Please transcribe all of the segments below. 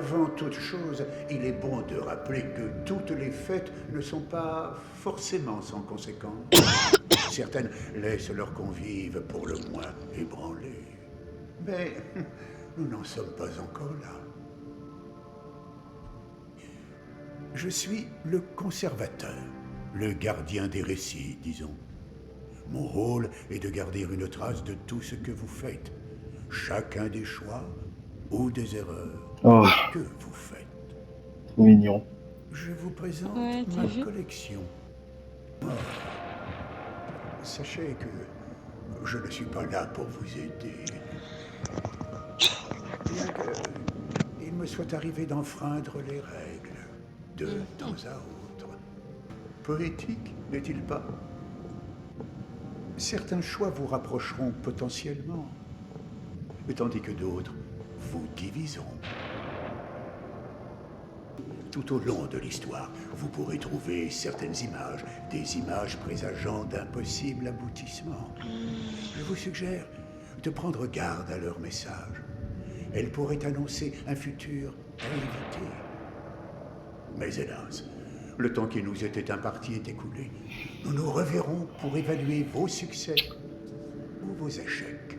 Avant toute chose, il est bon de rappeler que toutes les fêtes ne sont pas forcément sans conséquences. Certaines laissent leurs convives pour le moins ébranlés. Mais nous n'en sommes pas encore là. Je suis le conservateur, le gardien des récits, disons. Mon rôle est de garder une trace de tout ce que vous faites, chacun des choix ou des erreurs Oh, que vous faites. trop mignon. Je vous présente Ouais, t'as ma vu? collection. Sachez que je ne suis pas là pour vous aider. Bien que il me soit arrivé d'enfreindre les règles de temps à autre. Poétique, n'est-il pas? Certains choix vous rapprocheront potentiellement, tandis que d'autres vous diviseront. Tout au long de l'histoire, vous pourrez trouver certaines images, des images présageant d'impossibles aboutissements. Je vous suggère de prendre garde à leur message. Elles pourraient annoncer un futur à éviter. Mais hélas, le temps qui nous était imparti est écoulé. Nous nous reverrons pour évaluer vos succès ou vos échecs.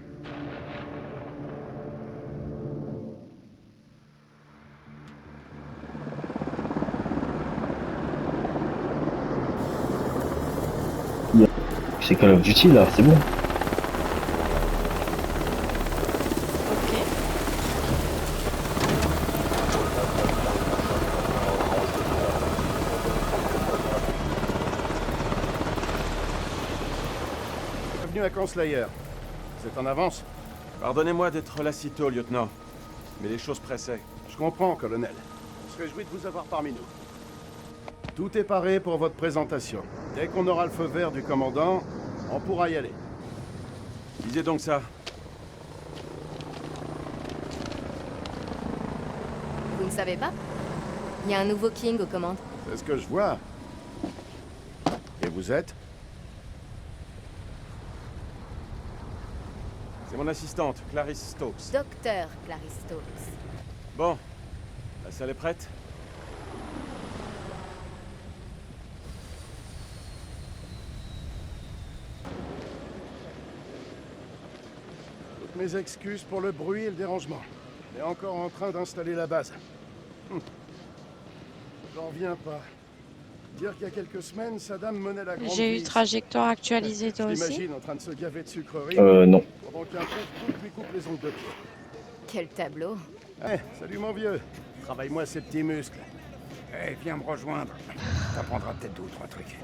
C'est Call of Duty là, c'est bon. Ok. Bienvenue à Conslayer. Vous êtes en avance? Pardonnez-moi d'être là si tôt, lieutenant. Mais les choses pressaient. Je comprends, colonel. Je se réjouis de vous avoir parmi nous. Tout est paré pour votre présentation. Dès qu'on aura le feu vert du commandant, on pourra y aller. Lisez donc ça. Vous ne savez pas? Il y a un nouveau King aux commandes. C'est ce que je vois. Et vous êtes? C'est mon assistante, Clarice Stokes. Docteur Clarice Stokes. Bon, la salle est prête? Toutes mes excuses pour le bruit et le dérangement. On est encore en train d'installer la base. J'en reviens pas. Dire qu'il y a quelques semaines, Saddam menait la grande J'ai eu vie. trajectoire actualisée toi Je aussi. l'imagine en train de se gaver de sucreries Non. pendant qu'un pauvre couple lui coupe les ongles de pied. Quel tableau. Eh, salut mon vieux. Travaille-moi ces petits muscles. Eh, viens me rejoindre. T'apprendras peut-être deux ou trois trucs.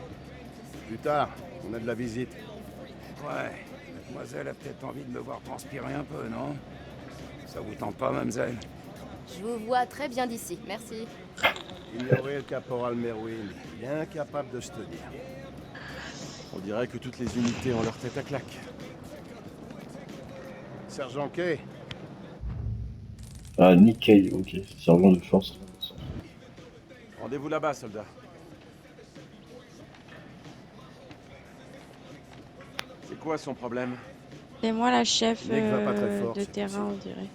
Plus tard, on a de la visite. Ouais, mademoiselle a peut-être envie de me voir transpirer un peu, non? Ça vous tente pas, mademoiselle? Je vous vois très bien d'ici. Merci. Ignorer le caporal Merwin. Il est incapable de se tenir. On dirait que toutes les unités ont leur tête à claque. Sergent Kay, Ah, Nikkei, ok. Sergent de force. Rendez-vous là-bas, soldat. C'est quoi son problème? C'est moi la chef Nick va pas très fort, de c'est terrain, on possible. dirait.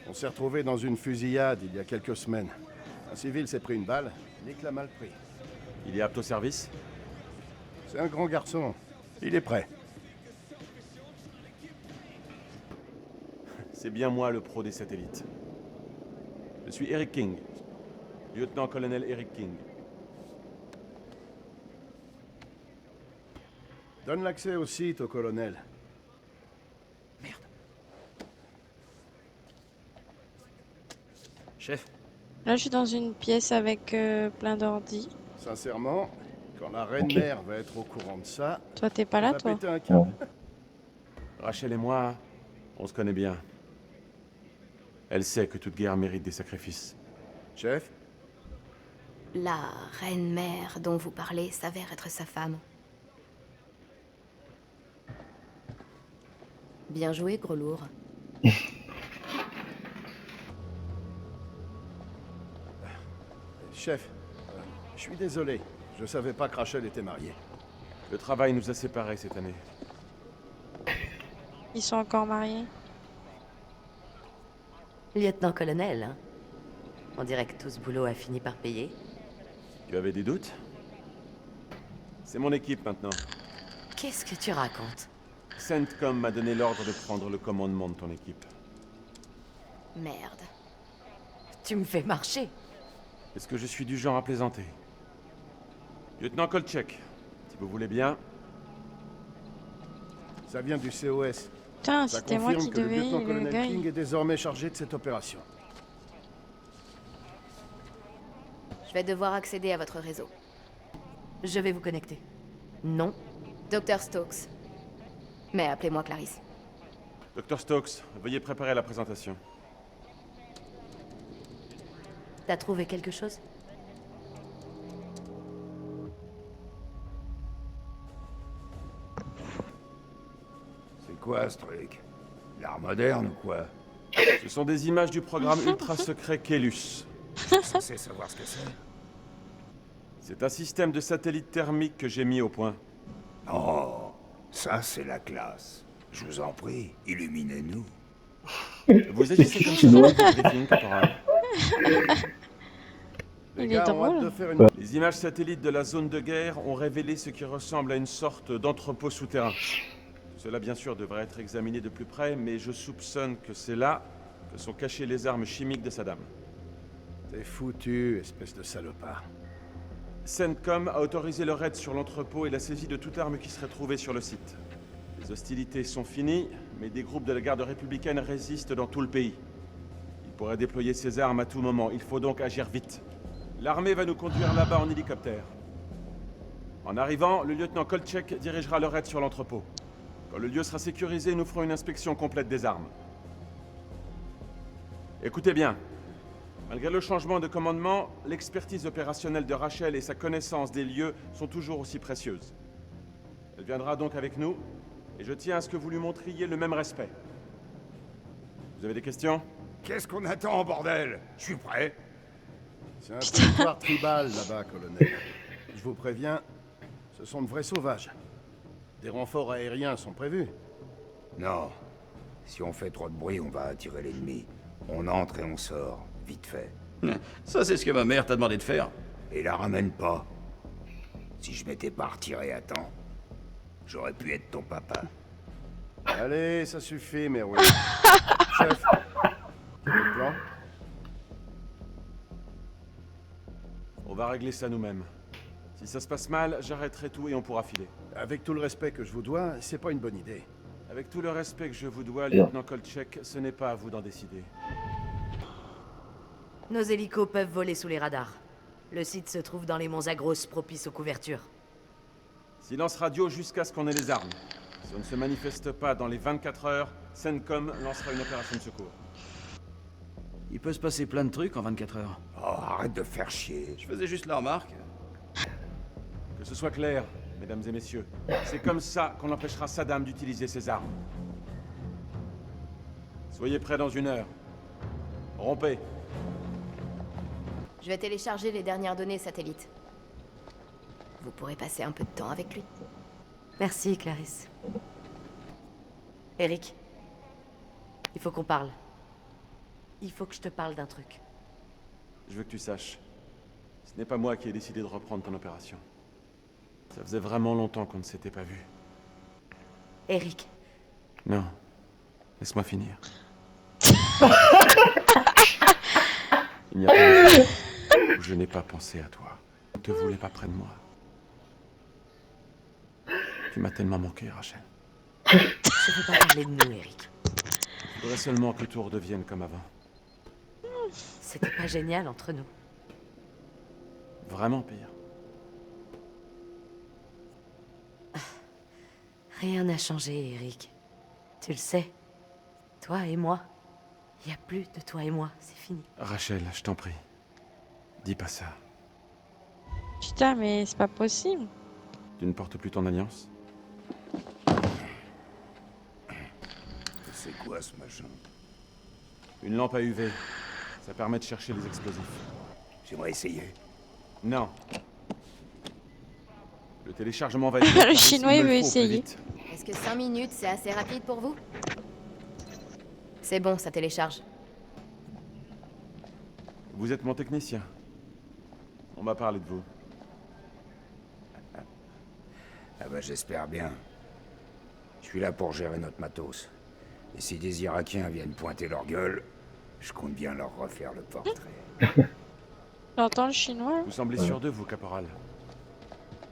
on s'est retrouvés dans une fusillade il y a quelques semaines. Un civil s'est pris une balle, Nick l'a mal pris. Il est apte au service? C'est un grand garçon. Il est prêt. C'est bien moi le pro des satellites. Je suis Eric King. Lieutenant-colonel Eric King. Donne l'accès au site au colonel. Chef, Là, je suis dans une pièce avec plein d'ordi. Sincèrement, quand la reine Ok. mère va être au courant de ça, Toi, t'es pas elle là, va toi? péter un câble. Non. Rachel et moi, on se connaît bien. Elle sait que toute guerre mérite des sacrifices. Chef, La reine-mère dont vous parlez s'avère être sa femme. Bien joué, gros lourd. chef, je suis désolé. Je savais pas que Rachel était mariée. Le travail nous a séparés cette année. Ils sont encore mariés? Lieutenant-colonel, hein. On dirait que tout ce boulot a fini par payer. Tu avais des doutes? C'est mon équipe maintenant. Qu'est-ce que tu racontes? CENTCOM m'a donné l'ordre de prendre le commandement de ton équipe. Merde. Tu me fais marcher. Est-ce que je suis du genre à plaisanter? Lieutenant Kolchek, si vous voulez bien. Ça vient du COS. Putain, Ça c'était moi confirme qui que le devais le lieutenant-colonel gars. King est désormais chargé de cette opération. Je vais devoir accéder à votre réseau. Je vais vous connecter. Non. Dr. Stokes. Mais appelez-moi Clarisse. Dr. Stokes, veuillez préparer la présentation. T'as trouvé quelque chose? C'est quoi ce truc? L'art moderne ou quoi? Ce sont des images du programme ultra secret Kelus. Je suis censé savoir ce que c'est. C'est un système de satellite thermique que j'ai mis au point. Oh, ça c'est la classe. Je vous en prie, illuminez-nous. Vous agissez comme ça dans le briefing, caporal. Les Il gars est ont hâte drôle. de faire une... Les images satellites de la zone de guerre ont révélé ce qui ressemble à une sorte d'entrepôt souterrain. Cela, bien sûr, devrait être examiné de plus près, mais je soupçonne que c'est là que sont cachées les armes chimiques de Saddam. T'es foutu, espèce de salopard. CENTCOM a autorisé le raid sur l'entrepôt et la saisie de toute arme qui serait trouvée sur le site. Les hostilités sont finies, mais des groupes de la garde républicaine résistent dans tout le pays. Ils pourraient déployer ces armes à tout moment, il faut donc agir vite. L'armée va nous conduire là-bas en hélicoptère. En arrivant, le lieutenant Kolchek dirigera le raid sur l'entrepôt. Quand le lieu sera sécurisé, nous ferons une inspection complète des armes. Écoutez bien. Malgré le changement de commandement, l'expertise opérationnelle de Rachel et sa connaissance des lieux sont toujours aussi précieuses. Elle viendra donc avec nous, et je tiens à ce que vous lui montriez le même respect. Vous avez des questions? Qu'est-ce qu'on attend, bordel? Je suis prêt. C'est un territoire tribal là-bas, colonel. Je vous préviens, ce sont de vrais sauvages. Des renforts aériens sont prévus. Non. Si on fait trop de bruit, on va attirer l'ennemi. On entre et on sort, vite fait. Ça, c'est ce que ma mère t'a demandé de faire. Et la ramène pas. Si je m'étais pas retiré à temps, j'aurais pu être ton papa. Allez, ça suffit, Merwin. Chef, quel est le plan? On va régler ça nous-mêmes. Si ça se passe mal, j'arrêterai tout et on pourra filer. Avec tout le respect que je vous dois, c'est pas une bonne idée. Avec tout le respect que je vous dois, Bien. lieutenant Kolchek, ce n'est pas à vous d'en décider. Nos hélicos peuvent voler sous les radars. Le site se trouve dans les monts Zagros, propices aux couvertures. Silence radio jusqu'à ce qu'on ait les armes. Si on ne se manifeste pas dans les 24 heures, CENTCOM lancera une opération de secours. Il peut se passer plein de trucs en 24 heures. Oh, arrête de faire chier. Je faisais juste la remarque. Que ce soit clair, mesdames et messieurs, c'est comme ça qu'on empêchera Saddam d'utiliser ses armes. Soyez prêts dans 1 heure. Rompez. Je vais télécharger les dernières données satellites. Vous pourrez passer un peu de temps avec lui. Merci, Clarisse. Eric, il faut qu'on parle. Il faut que je te parle d'un truc. Je veux que tu saches, ce n'est pas moi qui ai décidé de reprendre ton opération. Ça faisait vraiment longtemps qu'on ne s'était pas vus. Eric, Non, laisse-moi finir. Il n'y a pas de jour où je n'ai pas pensé à toi. Je ne te voulais pas près de moi. Tu m'as tellement manqué, Rachel. je veux pas parler de nous, Eric. Je voudrais seulement que tout redevienne comme avant. C'était pas génial entre nous. Vraiment pire. Rien n'a changé, Eric. Tu le sais. Toi et moi. Il n'y a plus de toi et moi, c'est fini. Rachel, je t'en prie. Dis pas ça. Putain, mais c'est pas possible. Tu ne portes plus ton alliance? C'est quoi ce machin? Une lampe à UV. Ça permet de chercher les explosifs. J'aimerais essayer. Non. Le téléchargement va être... Le Chinois, il veut essayer. Est-ce que 5 minutes, c'est assez rapide pour vous? C'est bon, ça télécharge. Vous êtes mon technicien. On m'a parlé de vous. Ah bah j'espère bien. Je suis là pour gérer notre matos. Et si des Irakiens viennent pointer leur gueule, je compte bien leur refaire le portrait. J'entends le chinois. Vous semblez sûr d'eux, vous, caporal.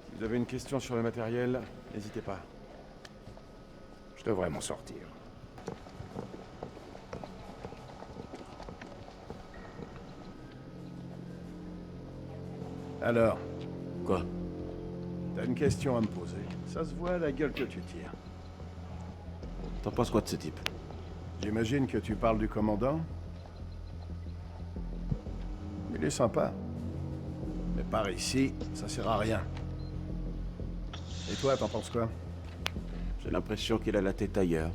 Si vous avez une question sur le matériel, n'hésitez pas. Je devrais m'en sortir. Alors, Quoi? t'as une question à me poser. Ça se voit à la gueule que tu tires. T'en penses quoi de ce type? J'imagine que tu parles du commandant? Il est sympa. Mais par ici, ça sert à rien. Et toi, t'en penses quoi? J'ai l'impression qu'il a la tête ailleurs.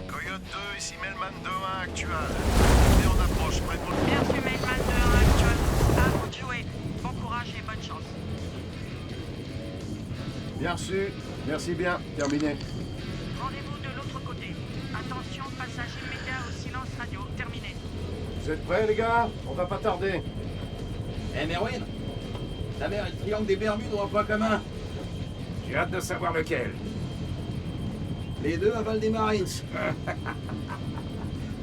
Coyote 2, ici Melman 2-1 actuel. On est en approche, près de votre... Bien sûr, Mailman 2-1 actuel. À vous de jouer. Bon courage et bonne chance. Bien reçu. Merci bien. Terminé. Rendez-vous de l'autre côté. Attention, passage immédiat au silence radio. Terminé. Vous êtes prêts, les gars? On va pas tarder. Eh Merwin, ta mère et le triangle des Bermudes ont un point commun. J'ai hâte de savoir lequel. Les deux avalent des Marines.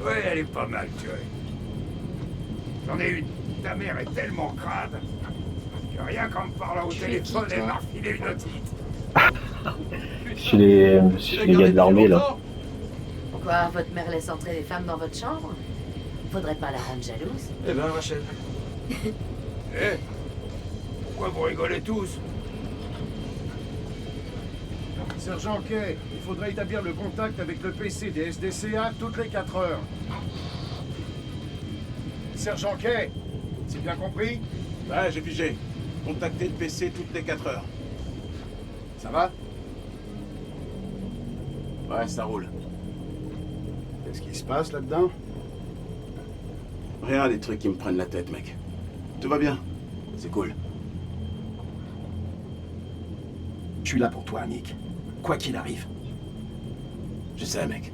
Ouais, elle est pas mal, tu vois. J'en ai une. Ta mère est tellement crade que rien qu'en me parlant au Tu es téléphone, qui, elle toi m'a refilé une otite. Chez les gars de l'armée, là. Pourquoi votre mère laisse entrer des femmes dans votre chambre? Faudrait pas la rendre jalouse. Eh ben, Rachel. Eh, pourquoi vous rigolez tous? Sergent Kay, il faudrait établir le contact avec le PC des SDCA toutes les 4 heures. Sergent Kay, c'est bien compris? Ouais, j'ai pigé. Contactez le PC toutes les 4 heures. Ça va? Ouais, ça roule. Qu'est-ce qui se passe là-dedans? Rien, des trucs qui me prennent la tête, mec. Tout va bien. C'est cool. Je suis là pour toi, Nick. Quoi qu'il arrive. Je sais, mec.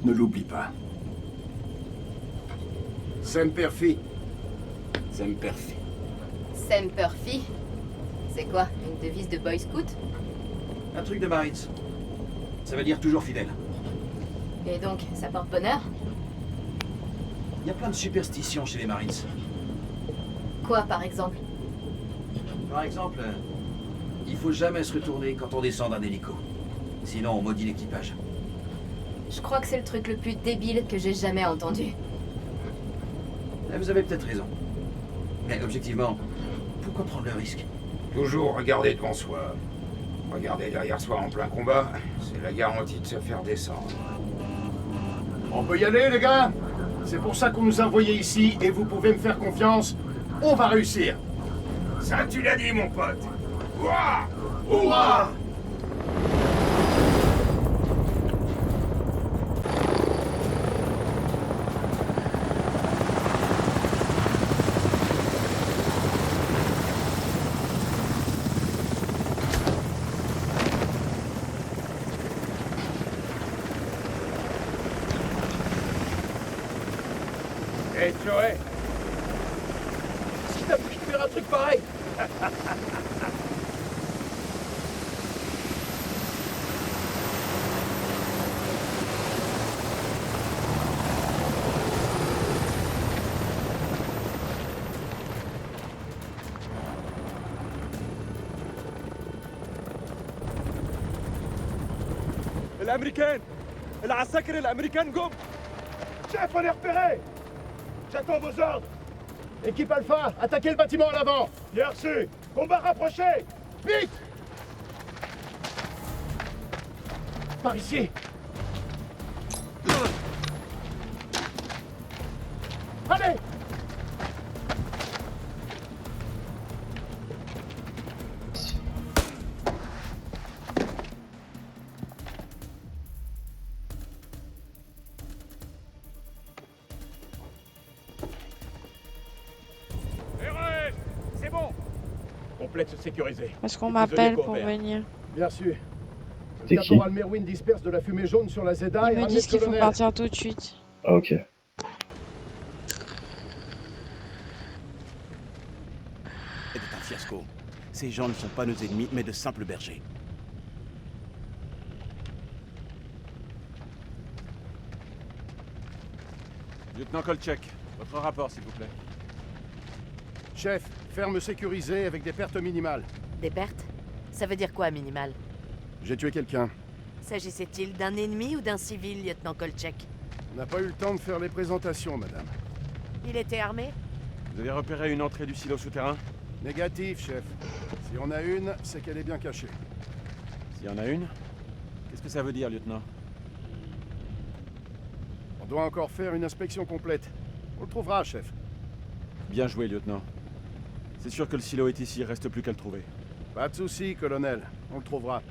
Ne l'oublie pas. Semper Fi. Semper Fi. Semper Fi. C'est quoi, une devise de Boy Scout? Un truc de Marines. Ça veut dire toujours fidèle. Et donc, ça porte bonheur? Il y a plein de superstitions chez les Marines. Quoi, par exemple? Par exemple, il faut jamais se retourner quand on descend d'un hélico. Sinon, on maudit l'équipage. Je crois que c'est le truc le plus débile que j'ai jamais entendu. Vous avez peut-être raison. Mais objectivement, pourquoi prendre le risque? Toujours regarder devant soi. Regarder derrière soi en plein combat, c'est la garantie de se faire descendre. On peut y aller, les gars? C'est pour ça qu'on nous a envoyés ici et vous pouvez me faire confiance. On va réussir. Ça, tu l'as dit, mon pote. Ouah! Hurrah! Hé, Joey! Qui t'a pris de faire un truc pareil? الامريكان العساكر الامريكان جم. Chef, on est repéré! J'attends vos ordres! Équipe Alpha, attaquez le bâtiment à l'avant! Bien reçu! Combat rapproché! Vite! Par ici! Allez! C'est bon. Complexe sécurisé. Parce qu'on Les prisonniers m'appelle pour coopèrent. venir. Bien sûr. C'est qui? Caporal Merwin disperse de la fumée jaune sur la Zeda Ils et me ramène disent le qu'il faut colonel. partir tout de suite. Ah, ok. Et c'est un fiasco. Ces gens ne sont pas nos ennemis, mais de simples bergers. Lieutenant Kolchak, votre rapport, s'il vous plaît. Chef, ferme sécurisée avec des pertes minimales. Des pertes? Ça veut dire quoi, minimal? J'ai tué quelqu'un. S'agissait-il d'un ennemi ou d'un civil, lieutenant Kolchak? On n'a pas eu le temps de faire les présentations, madame. Il était armé? Vous avez repéré une entrée du silo souterrain? Négatif, chef. Si on a une, c'est qu'elle est bien cachée. S'il y en a une? Qu'est-ce que ça veut dire, lieutenant? On doit encore faire une inspection complète. On le trouvera, chef. Bien joué, lieutenant. C'est sûr que le silo est ici, il reste plus qu'à le trouver. Pas de souci, colonel. On le trouvera.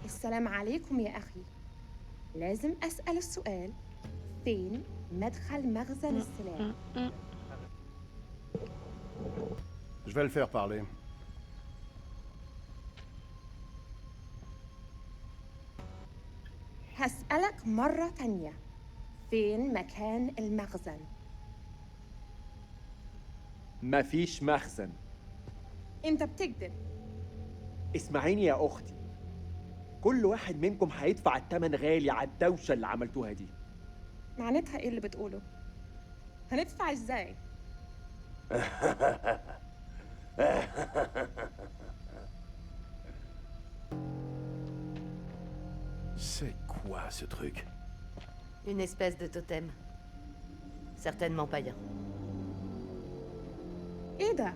السلام عليكم يا أخي. لازم أسأل السؤال. فين مدخل مخزن السلاح؟ Je vais le faire parler. هسألك مرة تانية. فين مكان المخزن؟ مفيش مخزن. أنت بتكذب. اسمعيني يا أختي. كل واحد منكم هيدفع الثمن غالي على الدوشة اللي عملتوها دي. معناتها إيه اللي بتقوله؟ هندفع إزاي؟ C'est quoi ce truc? Une espèce de totem. Certainement païen. إيه ده؟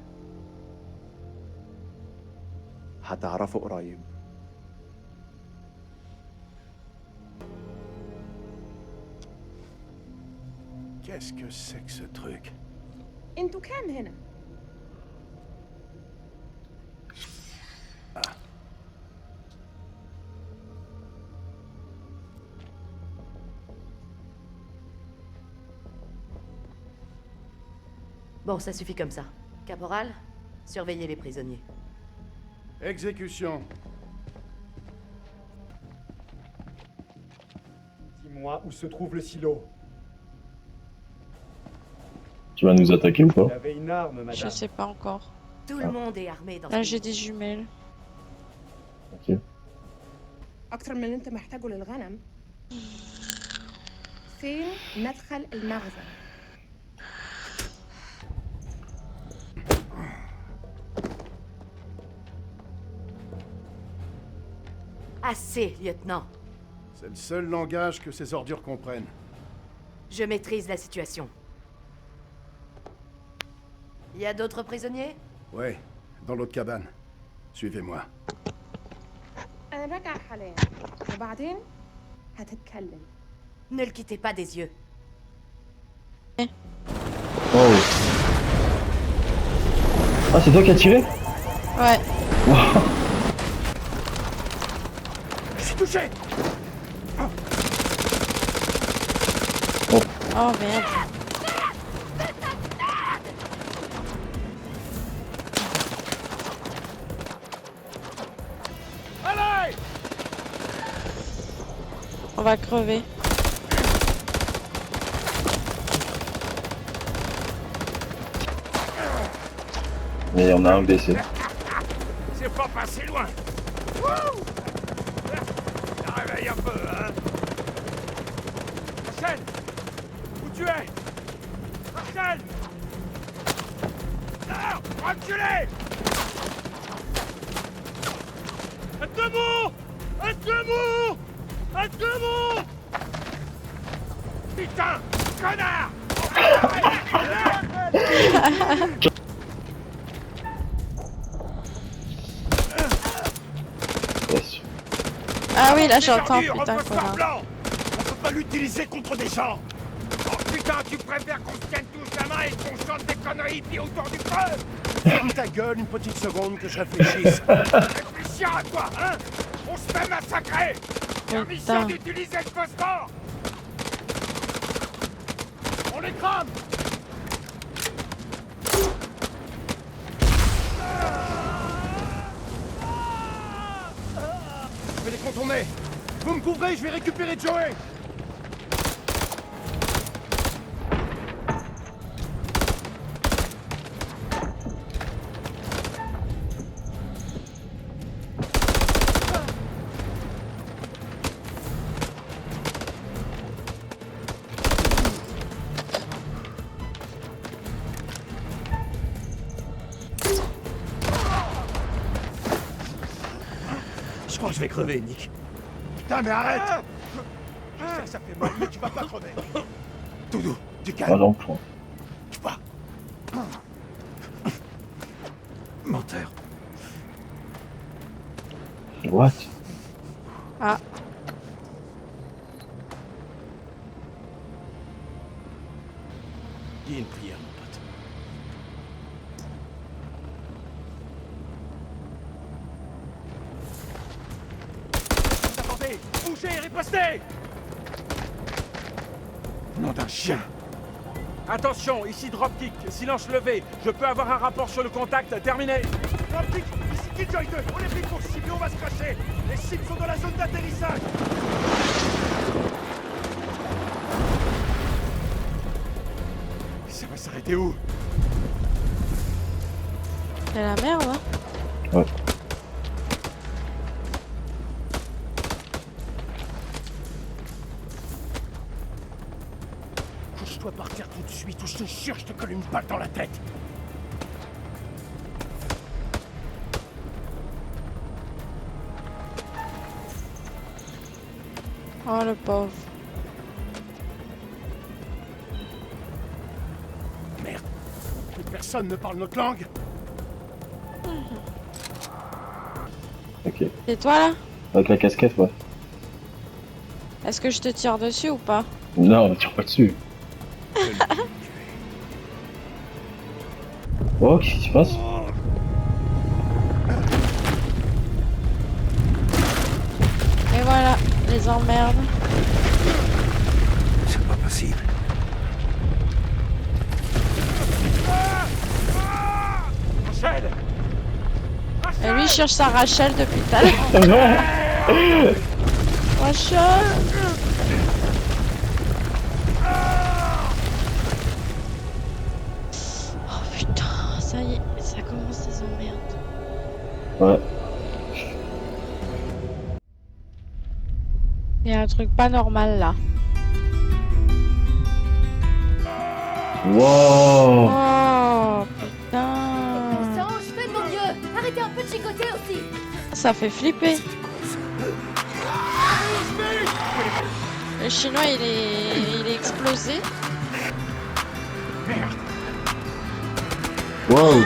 هتعرفوا قريب. Qu'est-ce que c'est que ce truc? أنتوا كام هنا؟ Bon, ça suffit comme ça. Caporal, surveillez les prisonniers. Exécution. Dis-moi où se trouve le silo. Tu vas nous attaquer ou pas? Vous avez une arme, madame. Je sais pas encore. Tout le monde est armé dans Là, ce j'ai pays. des jumelles. Ok. أكتر من اللي أنت محتاجه للغنم. فين مدخل المخزن؟ Assez, lieutenant. C'est le seul langage que ces ordures comprennent. Je maîtrise la situation. Il y a d'autres prisonniers? Ouais, dans l'autre cabane. Suivez-moi. أنا راجع حاليا وبعدين هتتكلم. Ne le quittez pas des yeux. Oh. Ah, c'est toi qui as tiré? Ouais. Je suis touché! Oh merde. Allez! On va crever. Mais il y en a un blessé. C'est pas passé loin! Wouh! Ça réveille un peu, hein? Rachel! Où tu es? Rachel! Non! Reculez! Debout! Debout! Debout! Putain! Connard! Ah oui, là j'entends, putain, connard. Blanc. On peut pas l'utiliser contre des gens! Oh putain, tu préfères qu'on se tienne tous la main et qu'on chante des conneries puis autour du feu? Ferme ta gueule une petite seconde que je réfléchisse. Réfléchis à toi, hein? On se fait massacrer! Permission d'utiliser le phosphore! On les crame! Je vais les contourner. Vous me couvrez, je vais récupérer Joey. Je crois que je vais crever, Nick. Putain, mais arrête! Je sais que ça fait mal, mais tu vas pas crever. Doudou, du Ah calme. non, point. Tu vas. Menteur. What? Ah. Dis une prière, mon pote. Attendez! Bougez et ripostez! Nom d'un chien. Attention, ici dropkick, silence levé. Je peux avoir un rapport sur le contact, terminé. Dropkick, ici Killjoy 2, on est pris pour cible et on va se cracher. Les cibles sont dans la zone d'atterrissage. Ça va s'arrêter où? C'est la merde, hein. Ouais. Couche-toi par terre tout de suite ou je te jure, je te colle une balle dans la tête. Oh, le pauvre. Merde. Plus personne ne parle notre langue. Ok. C'est toi, là? Avec la casquette, ouais. Est-ce que je te tire dessus ou pas? Non, on tire pas dessus. Oh, qu'est-ce qui se passe? Et voilà, les emmerdes. C'est pas possible. Rachel! Et lui, il cherche sa Rachel depuis tout à l'heure. Rachel! Oh putain, ça y est, ça commence les emmerdes. Ouais. Il y a un truc pas normal là. Wow. Oh putain. Change, fais de mon mieux. Arrêtez un peu de chicoter aussi. Ça fait flipper. Le chinois il est explosé. Wow.